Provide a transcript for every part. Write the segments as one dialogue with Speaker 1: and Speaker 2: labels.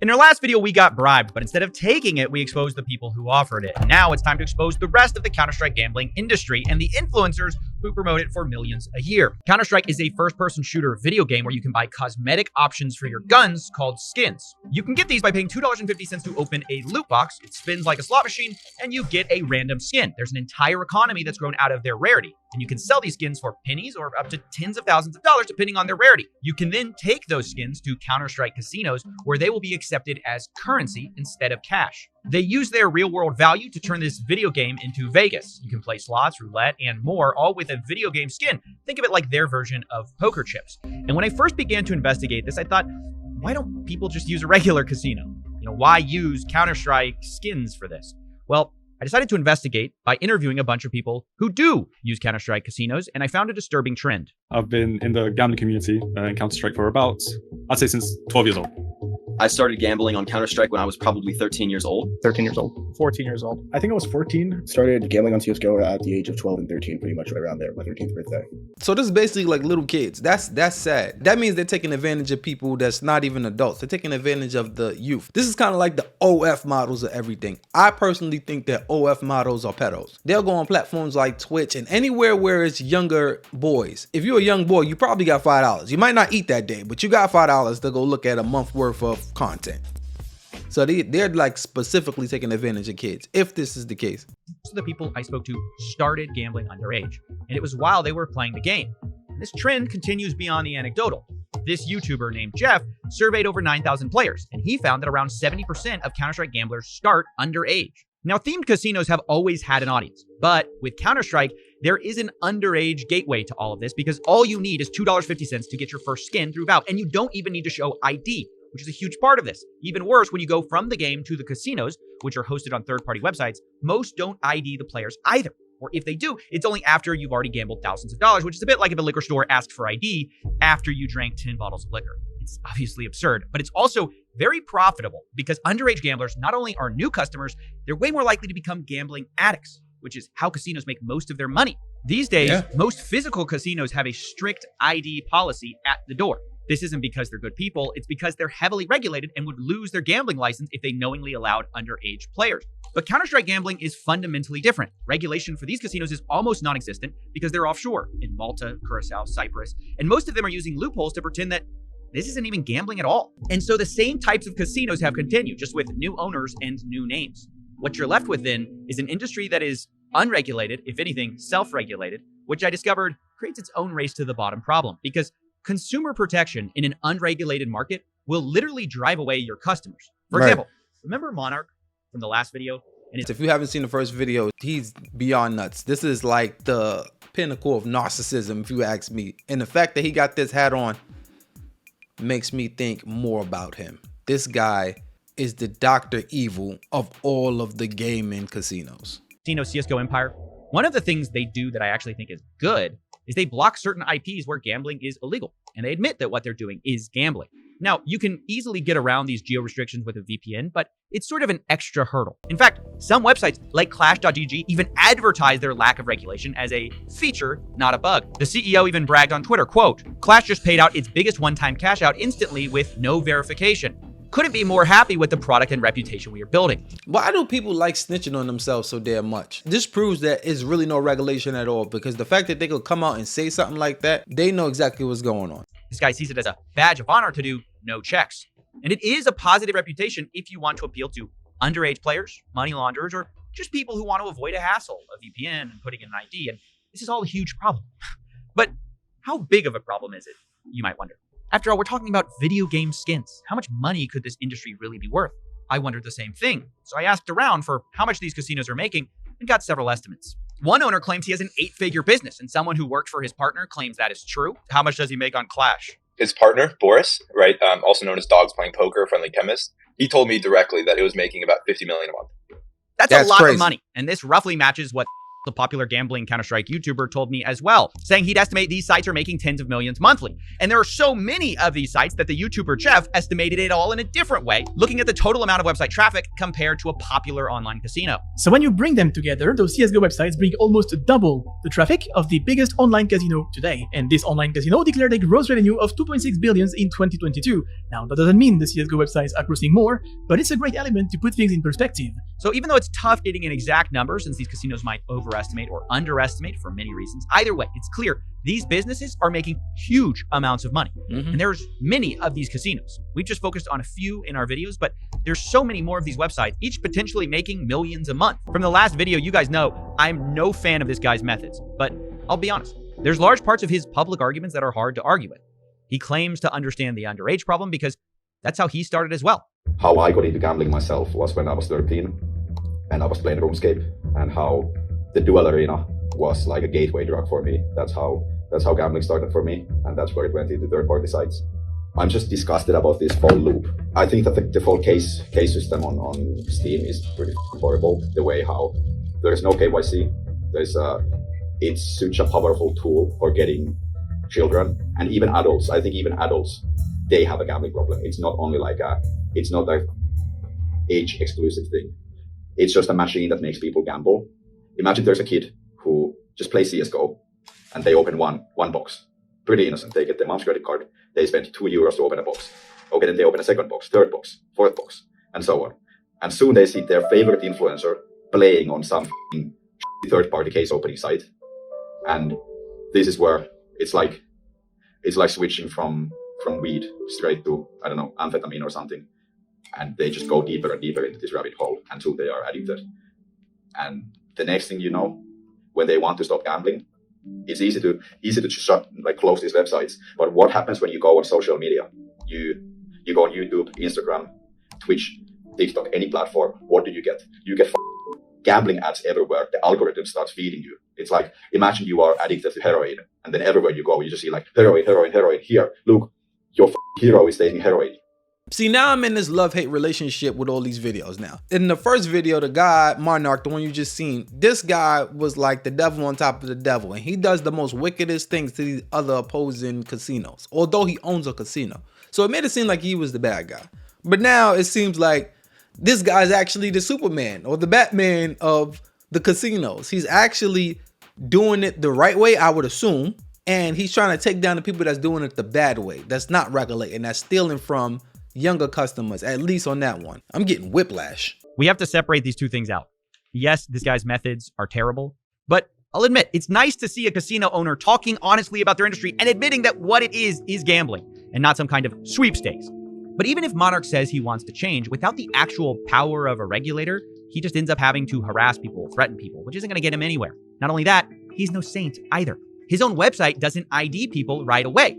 Speaker 1: In our last video, we got bribed, but instead of taking it, we exposed the people who offered it. And now it's time to expose the rest of the Counter-Strike gambling industry and the influencers who promote it for millions a year. Counter-Strike is a first-person shooter video game where you can buy cosmetic options for your guns called skins. You can get these by paying $2.50 to open a loot box. It spins like a slot machine, and you get a random skin. There's an entire economy that's grown out of their rarity, and you can sell these skins for pennies or up to tens of thousands of dollars depending on their rarity. You can then take those skins to Counter-Strike casinos where they will be accepted as currency instead of cash. They use their real-world value to turn this video game into Vegas. You can play slots, roulette, and more, all with a video game skin. Think of it like their version of poker chips. And when I first began to investigate this, I thought, why don't people just use a regular casino? Why use Counter-Strike skins for this? Well, I decided to investigate by interviewing a bunch of people who do use Counter-Strike casinos, and I found a disturbing trend.
Speaker 2: I've been in the gambling community in Counter-Strike for about, I'd say since 12 years old.
Speaker 3: I started gambling on Counter-Strike when I was probably 13 years old.
Speaker 4: 13 years old. 14 years old.
Speaker 5: I think I was 14. Started gambling on CSGO at the age of 12 and 13, pretty much right around there, my 13th birthday.
Speaker 6: So this is basically like little kids. That's sad. That means they're taking advantage of people that's not even adults. They're taking advantage of the youth. This is kind of like the OF models of everything. I personally think that OF models are pedos. They'll go on platforms like Twitch and anywhere where it's younger boys. If you're a young boy, you probably got $5. You might not eat that day, but you got $5 to go look at a month worth of content. So they're like specifically taking advantage of kids, if this is the case.
Speaker 1: Most of the people I spoke to started gambling underage, and it was while they were playing the game. And this trend continues beyond the anecdotal. This YouTuber named Jeff surveyed over 9,000 players, and he found that around 70% of Counter-Strike gamblers start underage. Now, themed casinos have always had an audience, but with Counter-Strike, there is an underage gateway to all of this because all you need is $2.50 to get your first skin through Valve, and you don't even need to show ID, which is a huge part of this. Even worse, when you go from the game to the casinos, which are hosted on third-party websites, most don't ID the players either. Or if they do, it's only after you've already gambled thousands of dollars, which is a bit like if a liquor store asked for ID after you drank 10 bottles of liquor. It's obviously absurd, but it's also very profitable because underage gamblers not only are new customers, they're way more likely to become gambling addicts, which is how casinos make most of their money. These days, most physical casinos have a strict ID policy at the door. This isn't because they're good people, it's because they're heavily regulated and would lose their gambling license if they knowingly allowed underage players. But Counter-Strike gambling is fundamentally different. Regulation for these casinos is almost non-existent because they're offshore in Malta, Curacao, Cyprus, and most of them are using loopholes to pretend that this isn't even gambling at all. And so the same types of casinos have continued, just with new owners and new names. What you're left with then is an industry that is unregulated, if anything, self-regulated, which I discovered creates its own race to the bottom problem because consumer protection in an unregulated market will literally drive away your customers. For example, remember Monarch from the last video? And
Speaker 6: if you haven't seen the first video, he's beyond nuts. This is like the pinnacle of narcissism, if you ask me. And the fact that he got this hat on makes me think more about him. This guy is the Dr. Evil of all of the gaming casinos.
Speaker 1: CSGO Empire. One of the things they do that I actually think is good is they block certain IPs where gambling is illegal. And they admit that what they're doing is gambling. Now, you can easily get around these geo restrictions with a VPN, but it's sort of an extra hurdle. In fact, some websites like Clash.gg even advertise their lack of regulation as a feature, not a bug. The CEO even bragged on Twitter, quote, "Clash just paid out its biggest one-time cash out instantly with no verification. Couldn't be more happy with the product and reputation we are building."
Speaker 6: Why do people like snitching on themselves so damn much? This proves that it's really no regulation at all because the fact that they could come out and say something like that, they know exactly what's going on.
Speaker 1: This guy sees it as a badge of honor to do no checks. And it is a positive reputation if you want to appeal to underage players, money launderers, or just people who want to avoid a hassle, a VPN and putting in an ID. And this is all a huge problem. But how big of a problem is it, you might wonder? After all, we're talking about video game skins. How much money could this industry really be worth? I wondered the same thing. So I asked around for how much these casinos are making and got several estimates. One owner claims he has an 8-figure business, and someone who worked for his partner claims that is true. How much does he make on Clash?
Speaker 7: His partner, Boris, right, also known as Dogs Playing Poker, Friendly Chemist, he told me directly that it was making about $50 million a month.
Speaker 1: That's a lot
Speaker 6: crazy.
Speaker 1: of money, and this roughly matches what the popular gambling Counter-Strike YouTuber, told me as well, saying he'd estimate these sites are making tens of millions monthly. And there are so many of these sites that the YouTuber Jeff estimated it all in a different way, looking at the total amount of website traffic compared to a popular online casino.
Speaker 8: So when you bring them together, those CSGO websites bring almost double the traffic of the biggest online casino today. And this online casino declared a gross revenue of 2.6 billion in 2022. Now, that doesn't mean the CSGO websites are grossing more, but it's a great element to put things in perspective.
Speaker 1: So even though it's tough getting an exact number, since these casinos might overestimate or underestimate for many reasons, either way, it's clear these businesses are making huge amounts of money. And there's many of these casinos. We've just focused on a few in our videos, but there's so many more of these websites, each potentially making millions a month. From the last video, you guys know I'm no fan of this guy's methods, but I'll be honest, there's large parts of his public arguments that are hard to argue with. He claims to understand the underage problem because that's how he started as well.
Speaker 9: How I got into gambling myself was when I was 13 and I was playing RuneScape, and how the duel arena was like a gateway drug for me. That's how gambling started for me, and that's where it went into third-party sites. I'm just disgusted about this whole loop. I think that the default case system on Steam is pretty horrible. The way how there is no KYC, it's such a powerful tool for getting children and even adults. I think even adults, they have a gambling problem. It's not only it's not a age exclusive thing. It's just a machine that makes people gamble. Imagine there's a kid who just plays CSGO and they open one box. Pretty innocent. They get their mom's credit card. They spend €2 to open a box. Okay, then they open a second box, third box, fourth box, and so on. And soon they see their favorite influencer playing on some third-party case opening site. And this is where it's like switching from weed straight to, I don't know, amphetamine or something. And they just go deeper and deeper into this rabbit hole until they are addicted. And the next thing you know, when they want to stop gambling, it's easy to close these websites. But what happens when you go on social media? You go on YouTube, Instagram, Twitch, TikTok, any platform. What do you get? You get gambling ads everywhere. The algorithm starts feeding you. It's like, imagine you are addicted to heroin, and then everywhere you go, you just see like heroin. Here, look, your hero is taking heroin.
Speaker 6: See, now I'm in this love-hate relationship with all these videos now. In the first video, the guy, Monarch, the one you just seen, this guy was like the devil on top of the devil, and he does the most wickedest things to these other opposing casinos, although he owns a casino. So it made it seem like he was the bad guy. But now it seems like this guy's actually the Superman or the Batman of the casinos. He's actually doing it the right way, I would assume, and he's trying to take down the people that's doing it the bad way, that's not regulating, that's stealing from younger customers, at least on that one. I'm getting whiplash.
Speaker 1: We have to separate these two things out. Yes, this guy's methods are terrible, but I'll admit, it's nice to see a casino owner talking honestly about their industry and admitting that what it is gambling and not some kind of sweepstakes. But even if Monarch says he wants to change, without the actual power of a regulator, he just ends up having to harass people, threaten people, which isn't going to get him anywhere. Not only that, he's no saint either. His own website doesn't ID people right away.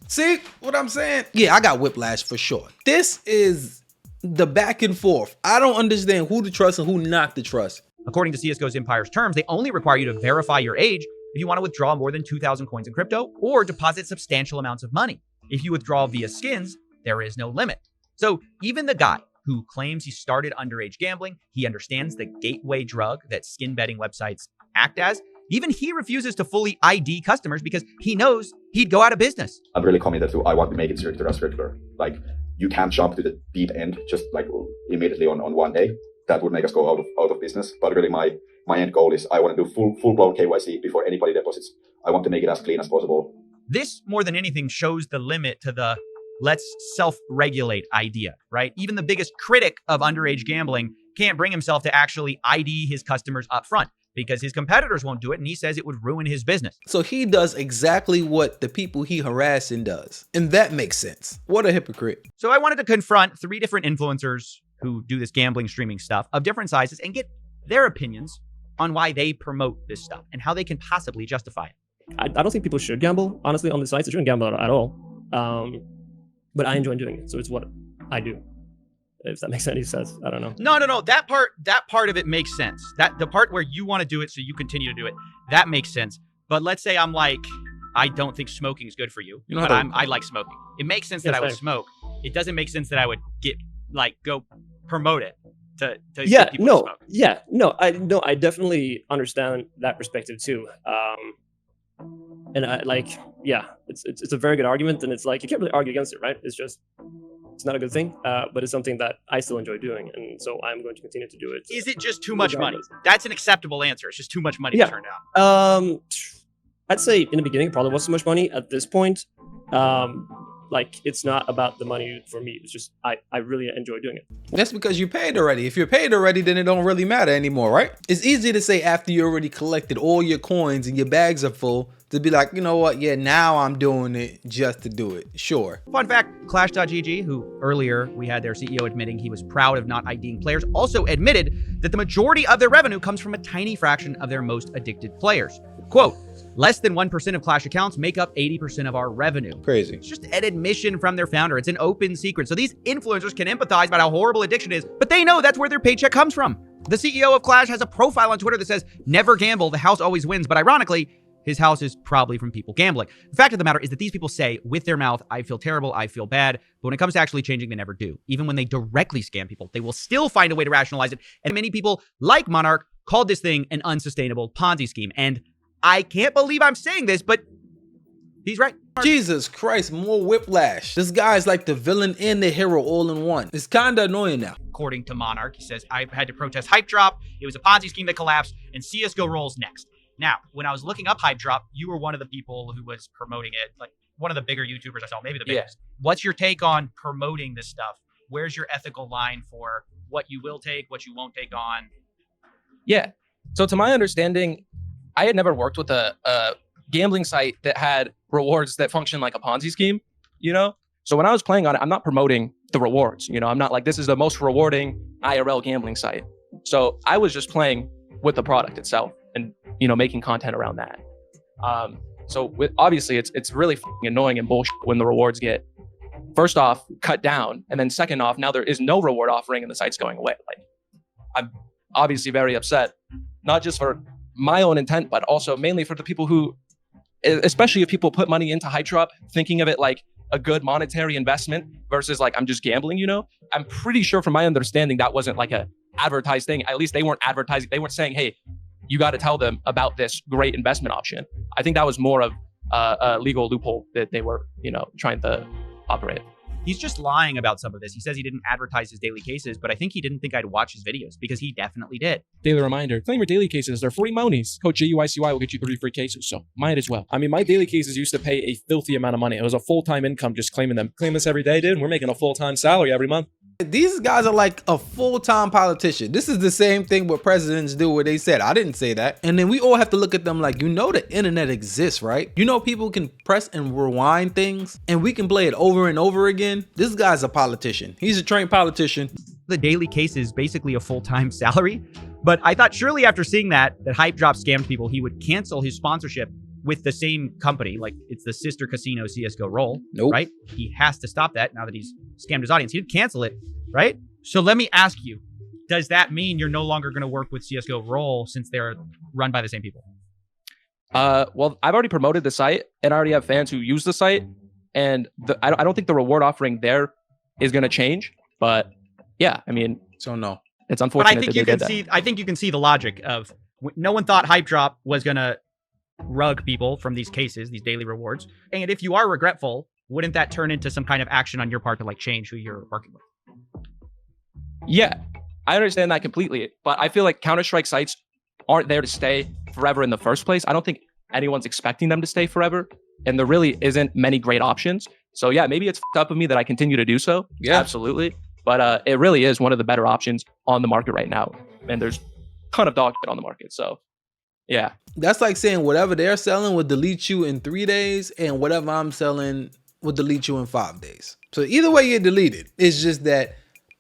Speaker 6: See what I'm saying? Yeah, I got whiplash for sure. This is the back and forth. I don't understand who to trust and who not to trust.
Speaker 1: According to CSGO's Empire's terms, they only require you to verify your age if you want to withdraw more than 2,000 coins in crypto or deposit substantial amounts of money. If you withdraw via skins, there is no limit. So even the guy who claims he started underage gambling, he understands the gateway drug that skin betting websites act as, even he refuses to fully ID customers because he knows he'd go out of business.
Speaker 9: I'm really committed to, I want to make it stricter and stricter. Like, you can't jump to the deep end just like immediately on one day. That would make us go out of business. But really my end goal is I want to do full-blown KYC before anybody deposits. I want to make it as clean as possible.
Speaker 1: This, more than anything, shows the limit to the let's self-regulate idea, right? Even the biggest critic of underage gambling can't bring himself to actually ID his customers up front because his competitors won't do it, and he says it would ruin his business.
Speaker 6: So he does exactly what the people he harassing does. And that makes sense. What a hypocrite.
Speaker 1: So I wanted to confront 3 different influencers who do this gambling streaming stuff of different sizes and get their opinions on why they promote this stuff and how they can possibly justify it.
Speaker 10: I don't think people should gamble, honestly, on the sites. I shouldn't gamble at all. But I enjoy doing it, so it's what I do. If that makes any sense, I don't know.
Speaker 1: No. That part of it makes sense. That the part where you want to do it, so you continue to do it, that makes sense. But let's say I'm like, I don't think smoking is good for you, but I like smoking. It makes sense that I would smoke. It doesn't make sense that I would go promote it to
Speaker 10: Yeah,
Speaker 1: get people
Speaker 10: no,
Speaker 1: to smoke.
Speaker 10: yeah, I definitely understand that perspective too. And I it's a very good argument, and it's like you can't really argue against it, right? It's not a good thing, but it's something that I still enjoy doing, and so I'm going to continue to do it.
Speaker 1: Is it just too much money?
Speaker 10: regardless.
Speaker 1: That's an acceptable answer. It's just too much money
Speaker 10: Yeah.
Speaker 1: to turn down.
Speaker 10: I'd say in the beginning it probably was so much money. At this point, like it's not about the money for me. It's just I really enjoy doing it.
Speaker 6: That's because you paid already. If you're paid already, then it don't really matter anymore, right? It's easy to say after you already collected all your coins and your bags are full to be like, you know what? Yeah, now I'm doing it just to do it. Sure.
Speaker 1: Fun fact, Clash.gg, who earlier we had their CEO admitting he was proud of not IDing players, also admitted that the majority of their revenue comes from a tiny fraction of their most addicted players. Quote, less than 1% of Clash accounts make up 80% of our revenue.
Speaker 6: Crazy.
Speaker 1: It's just an admission from their founder. It's an open secret. So these influencers can empathize about how horrible addiction is, but they know that's where their paycheck comes from. The CEO of Clash has a profile on Twitter that says, never gamble, the house always wins. But ironically, his house is probably from people gambling. The fact of the matter is that these people say with their mouth, I feel terrible, I feel bad. But when it comes to actually changing, they never do. Even when they directly scam people, they will still find a way to rationalize it. And many people, like Monarch, called this thing an unsustainable Ponzi scheme. And I can't believe I'm saying this, but he's right.
Speaker 6: Jesus Christ, more whiplash. This guy's like the villain and the hero all in one. It's kind of annoying now.
Speaker 1: According to Monarch, he says, I had to protest Hype Drop. It was a Ponzi scheme that collapsed, and CSGO rolls next. Now, when I was looking up Hype Drop, you were one of the people who was promoting it, like one of the bigger YouTubers I saw, maybe the biggest. What's your take on promoting this stuff? Where's your ethical line for what you will take, what you won't take on?
Speaker 11: Yeah. So to my understanding, I had never worked with a gambling site that had rewards that function like a Ponzi scheme, you know? So when I was playing on it, I'm not promoting the rewards, you know? I'm not like, this is the most rewarding IRL gambling site. So I was just playing with the product itself and, you know, making content around that. Obviously it's really annoying and bullshit when the rewards get, first off, cut down. And then second off, now there is no reward offering and the site's going away. Like, I'm obviously very upset, not just for my own intent, but also mainly for the people who, especially if people put money into Hype Drop, thinking of it like a good monetary investment versus like, I'm just gambling, you know? I'm pretty sure from my understanding, that wasn't like a advertised thing. At least they weren't advertising. They weren't saying, hey, you got to tell them about this great investment option. I think that was more of a legal loophole that they were, you know, trying to operate.
Speaker 1: He's just lying about some of this. He says he didn't advertise his daily cases, but I think he didn't think I'd watch his videos because he definitely did.
Speaker 12: Daily reminder, claim your daily cases. They're free monies. Code GUICY will get you 3 free cases, so might as well. I mean, my daily cases used to pay a filthy amount of money. It was a full-time income just claiming them. Claim this every day, dude, and we're making a full-time salary every month.
Speaker 6: These guys are like a full-time politician. This is the same thing what presidents do where they said, I didn't say that. And then we all have to look at them like, you know, the internet exists, right? You know, people can press and rewind things and we can play it over and over again. This guy's a politician. He's a trained politician.
Speaker 1: The daily case is basically a full-time salary. But I thought surely after seeing that Hype Drop scammed people, he would cancel his sponsorship with the same company, like it's the sister casino CSGO Roll, right? He has to stop that now that he's scammed his audience. He did cancel it, right? So let me ask you, does that mean you're no longer going to work with CSGO Roll since they're run by the same people?
Speaker 11: Well, I've already promoted the site and I already have fans who use the site, and I don't think the reward offering there is going to change. But yeah, I mean,
Speaker 6: so no,
Speaker 11: it's unfortunate.
Speaker 1: But I think you can see. I think you can see the logic of no one thought Hype Drop was going to rug people from these cases, these daily rewards. And if you are regretful, wouldn't that turn into some kind of action on your part to like change who you're working with?
Speaker 11: Yeah, I understand that completely, but I feel like Counter-Strike sites aren't there to stay forever in the first place. I don't think anyone's expecting them to stay forever, and there really isn't many great options. So yeah, maybe it's up of me that I continue to do so. Yeah, absolutely. But it really is one of the better options on the market right now, and there's a ton of dog shit on the market. So yeah.
Speaker 6: That's like saying whatever they're selling will delete you in 3 days and whatever I'm selling will delete you in 5 days. So either way you're deleted. It's just that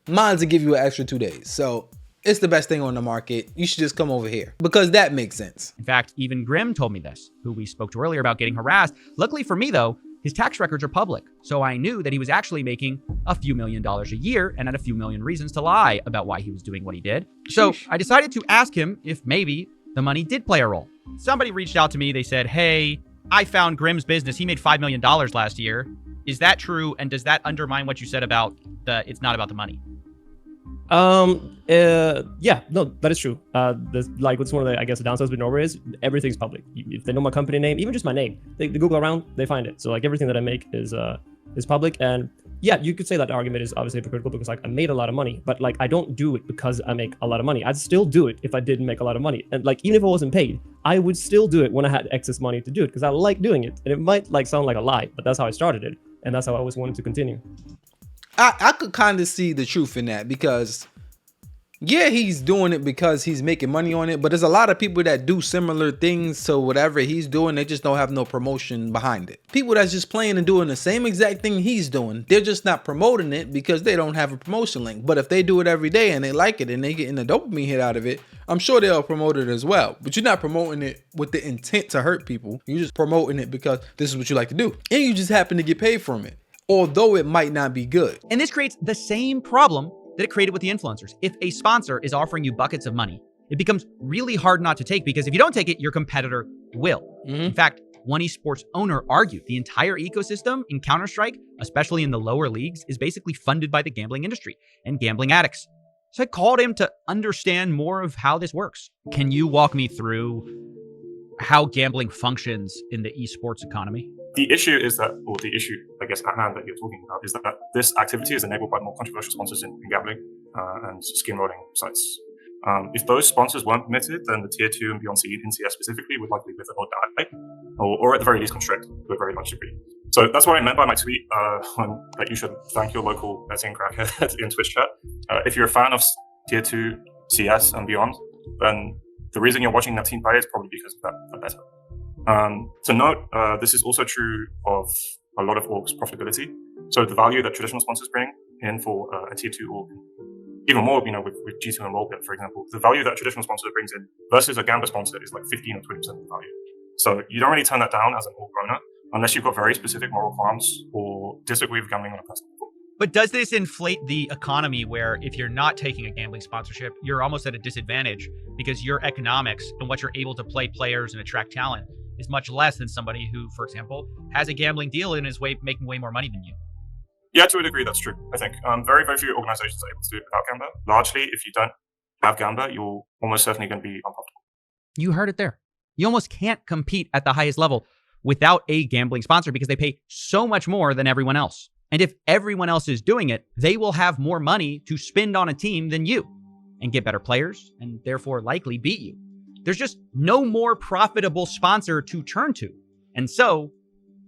Speaker 6: mine's to give you an extra 2 days. So it's the best thing on the market. You should just come over here because that makes sense.
Speaker 1: In fact, even Grim told me this, who we spoke to earlier about getting harassed. Luckily for me though, his tax records are public. So I knew that he was actually making a few $1 million a year and had a few million reasons to lie about why he was doing what he did. So I decided to ask him if maybe the money did play a role. Somebody reached out to me. They said, hey, I found Grim's business. He made $5 million last year. Is that true? And does that undermine what you said about it's not about the money?
Speaker 10: Yeah, no, that is true. What's one of the, I guess, the downsides with Norway is everything's public. If they know my company name, even just my name, they Google around, they find it. So like everything that I make is public. And yeah, you could say that argument is obviously hypocritical because like I made a lot of money, but like I don't do it because I make a lot of money. I'd still do it if I didn't make a lot of money. And like even if I wasn't paid, I would still do it when I had excess money to do it because I like doing it. And it might like sound like a lie, but that's how I started it, and that's how I always wanted to continue.
Speaker 6: I could kind of see the truth in that because, yeah, he's doing it because he's making money on it, but there's a lot of people that do similar things to whatever he's doing. They just don't have no promotion behind it. People that's just playing and doing the same exact thing he's doing, they're just not promoting it because they don't have a promotion link. But if they do it every day and they like it and they getting a dopamine hit out of it, I'm sure they'll promote it as well. But you're not promoting it with the intent to hurt people. You're just promoting it because this is what you like to do. And you just happen to get paid from it, although it might not be good.
Speaker 1: And this creates the same problem that it created with the influencers. If a sponsor is offering you buckets of money, it becomes really hard not to take because if you don't take it, your competitor will. In fact, one esports owner argued the entire ecosystem in Counter-Strike, especially in the lower leagues, is basically funded by the gambling industry and gambling addicts. So I called him to understand more of how this works. Can you walk me through how gambling functions in the esports economy?
Speaker 13: The issue is that, or the issue, I guess, at hand that you're talking about, is that this activity is enabled by more controversial sponsors in gambling and skin rolling sites. If those sponsors weren't permitted, then the tier 2 and beyond seed in CS specifically would likely live or die, or at the very least constrict to a very large degree. So that's what I meant by my tweet that you should thank your local betting crackhead in Twitch chat. If you're a fan of tier 2 CS and beyond, then the reason you're watching that team play is probably because of that better. To note, this is also true of a lot of orgs' profitability. So the value that traditional sponsors bring in for a tier 2 org, even more, with G2 and Rollbit, for example, the value that a traditional sponsor brings in versus a Gamba sponsor is like 15 or 20% of the value. So you don't really turn that down as an org owner unless you've got very specific moral qualms or disagree with gambling on a personal level.
Speaker 1: But does this inflate the economy where if you're not taking a gambling sponsorship, you're almost at a disadvantage because your economics and what you're able to play players and attract talent is much less than somebody who, for example, has a gambling deal and is making way more money than you?
Speaker 13: Yeah, to a degree, that's true, I think. Very, very few organizations are able to do it without Gamba. Largely, if you don't have Gamba, you're almost certainly going to be unprofitable.
Speaker 1: You heard it there. You almost can't compete at the highest level without a gambling sponsor because they pay so much more than everyone else. And if everyone else is doing it, they will have more money to spend on a team than you and get better players and therefore likely beat you. There's just no more profitable sponsor to turn to. And so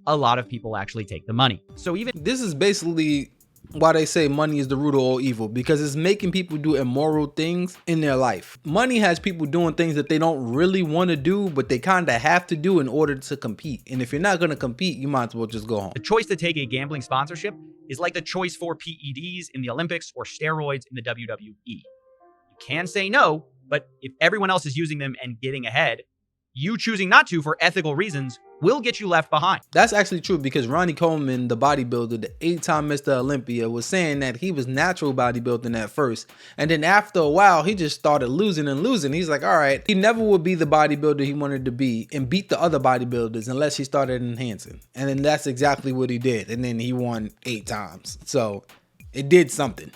Speaker 1: a lot of people actually take the money. So even
Speaker 6: this is basically why they say money is the root of all evil, because it's making people do immoral things in their life. Money has people doing things that they don't really want to do, but they kind of have to do in order to compete. And if you're not going to compete, you might as well just go home.
Speaker 1: The choice to take a gambling sponsorship is like the choice for PEDs in the Olympics or steroids in the WWE. You can say no, but if everyone else is using them and getting ahead, you choosing not to for ethical reasons will get you left behind.
Speaker 6: That's actually true because Ronnie Coleman, the bodybuilder, the 8-time Mr. Olympia, was saying that he was natural bodybuilding at first. And then after a while, he just started losing and losing. He's like, all right, he never would be the bodybuilder he wanted to be and beat the other bodybuilders unless he started enhancing. And then that's exactly what he did. And then he won 8 times. So it did something.